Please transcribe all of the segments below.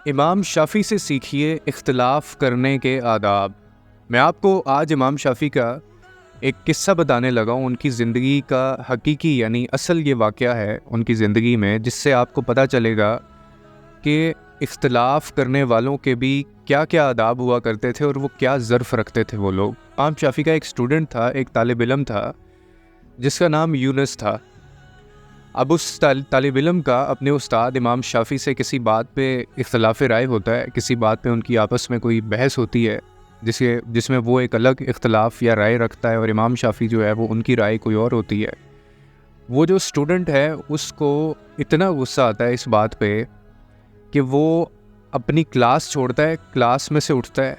امام شافعی سے سیکھیے اختلاف کرنے کے آداب۔ میں آپ کو آج امام شافعی کا ایک قصہ بتانے لگا ہوں۔ ان کی زندگی کا حقیقی یعنی اصل یہ واقعہ ہے ان کی زندگی میں، جس سے آپ کو پتہ چلے گا کہ اختلاف کرنے والوں کے بھی کیا کیا آداب ہوا کرتے تھے اور وہ کیا ظرف رکھتے تھے وہ لوگ۔ امام شافعی کا ایک اسٹوڈنٹ تھا، ایک طالب علم تھا جس کا نام یونس تھا۔ اب اس طالب علم کا اپنے استاد امام شافعی سے کسی بات پہ اختلاف رائے ہوتا ہے، کسی بات پہ ان کی آپس میں کوئی بحث ہوتی ہے جس میں وہ ایک الگ اختلاف یا رائے رکھتا ہے اور امام شافعی جو ہے وہ ان کی رائے کوئی اور ہوتی ہے۔ وہ جو اسٹوڈنٹ ہے اس کو اتنا غصہ آتا ہے اس بات پہ کہ وہ اپنی کلاس چھوڑتا ہے، کلاس میں سے اٹھتا ہے،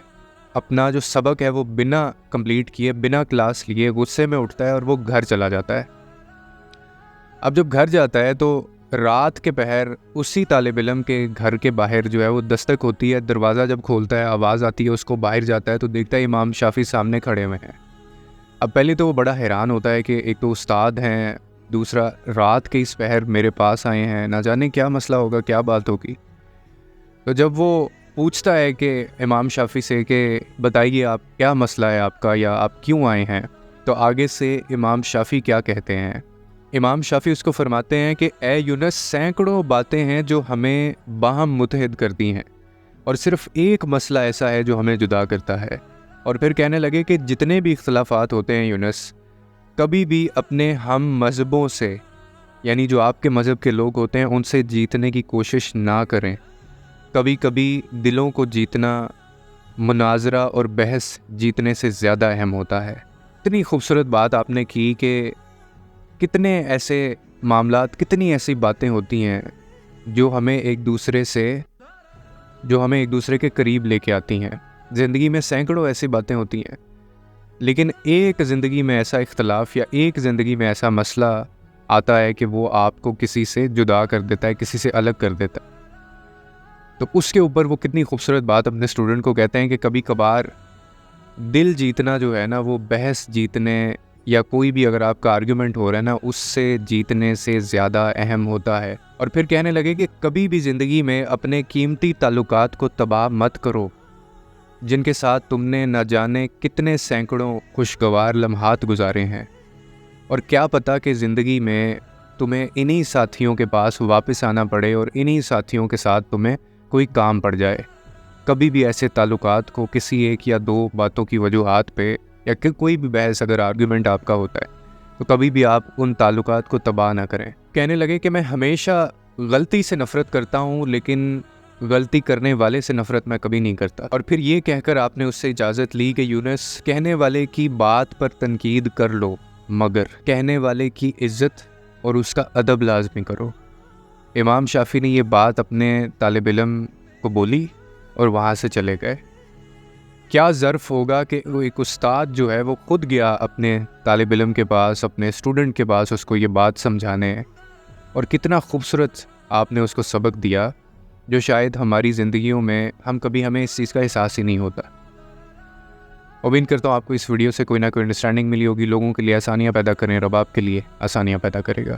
اپنا جو سبق ہے وہ بنا کمپلیٹ کیے، بنا کلاس لیے غصے میں اٹھتا ہے اور وہ گھر چلا جاتا ہے۔ اب جب گھر جاتا ہے تو رات کے پہر اسی طالب علم کے گھر کے باہر جو ہے وہ دستک ہوتی ہے۔ دروازہ جب کھولتا ہے آواز آتی ہے، اس کو باہر جاتا ہے تو دیکھتا ہے امام شافعی سامنے کھڑے ہوئے ہیں۔ اب پہلے تو وہ بڑا حیران ہوتا ہے کہ ایک تو استاد ہیں، دوسرا رات کے اس پہر میرے پاس آئے ہیں، نہ جانے کیا مسئلہ ہوگا، کیا بات ہوگی۔ تو جب وہ پوچھتا ہے کہ امام شافعی سے کہ بتائیے آپ کیا مسئلہ ہے آپ کا، یا آپ کیوں آئے ہیں، تو آگے سے امام شافعی کیا کہتے ہیں۔ امام شافعی اس کو فرماتے ہیں کہ اے یونس، سینکڑوں باتیں ہیں جو ہمیں باہم متحد کرتی ہیں، اور صرف ایک مسئلہ ایسا ہے جو ہمیں جدا کرتا ہے۔ اور پھر کہنے لگے کہ جتنے بھی اختلافات ہوتے ہیں یونس، کبھی بھی اپنے ہم مذہبوں سے، یعنی جو آپ کے مذہب کے لوگ ہوتے ہیں، ان سے جیتنے کی کوشش نہ کریں۔ کبھی کبھی دلوں کو جیتنا مناظرہ اور بحث جیتنے سے زیادہ اہم ہوتا ہے۔ اتنی خوبصورت بات آپ نے کی کہ کتنے ایسے معاملات، کتنی ایسی باتیں ہوتی ہیں جو ہمیں ایک دوسرے کے قریب لے کے آتی ہیں۔ زندگی میں سینکڑوں ایسی باتیں ہوتی ہیں، لیکن ایک زندگی میں ایسا اختلاف یا ایک زندگی میں ایسا مسئلہ آتا ہے کہ وہ آپ کو کسی سے جدا کر دیتا ہے، کسی سے الگ کر دیتا ہے۔ تو اس کے اوپر وہ کتنی خوبصورت بات اپنے اسٹوڈنٹ کو کہتے ہیں کہ کبھی کبھار دل جیتنا جو ہے نا، وہ بحث جیتنے یا کوئی بھی اگر آپ کا آرگیومنٹ ہو رہا ہے نا، اس سے جیتنے سے زیادہ اہم ہوتا ہے۔ اور پھر کہنے لگے کہ کبھی بھی زندگی میں اپنے قیمتی تعلقات کو تباہ مت کرو، جن کے ساتھ تم نے نہ جانے کتنے سینکڑوں خوشگوار لمحات گزارے ہیں، اور کیا پتہ کہ زندگی میں تمہیں انہی ساتھیوں کے پاس واپس آنا پڑے اور انہی ساتھیوں کے ساتھ تمہیں کوئی کام پڑ جائے۔ کبھی بھی ایسے تعلقات کو کسی ایک یا دو باتوں کی وجوہات پہ، یا کہ کوئی بھی بحث اگر آرگیومنٹ آپ کا ہوتا ہے تو کبھی بھی آپ ان تعلقات کو تباہ نہ کریں۔ کہنے لگے کہ میں ہمیشہ غلطی سے نفرت کرتا ہوں، لیکن غلطی کرنے والے سے نفرت میں کبھی نہیں کرتا۔ اور پھر یہ کہہ کر آپ نے اس سے اجازت لی کہ یونس، کہنے والے کی بات پر تنقید کر لو، مگر کہنے والے کی عزت اور اس کا ادب لازمی کرو۔ امام شافعی نے یہ بات اپنے طالب علم کو بولی اور وہاں سے چلے گئے۔ کیا ظرف ہوگا کہ وہ ایک استاد جو ہے وہ خود گیا اپنے طالب علم کے پاس، اپنے اسٹوڈنٹ کے پاس، اس کو یہ بات سمجھانے، اور کتنا خوبصورت آپ نے اس کو سبق دیا جو شاید ہماری زندگیوں میں ہمیں اس چیز کا احساس ہی نہیں ہوتا۔ امید کرتا ہوں آپ کو اس ویڈیو سے کوئی نہ کوئی انڈرسٹینڈنگ ملی ہوگی۔ لوگوں کے لیے آسانیاں پیدا کریں، رب آپ کے لیے آسانیاں پیدا کرے گا۔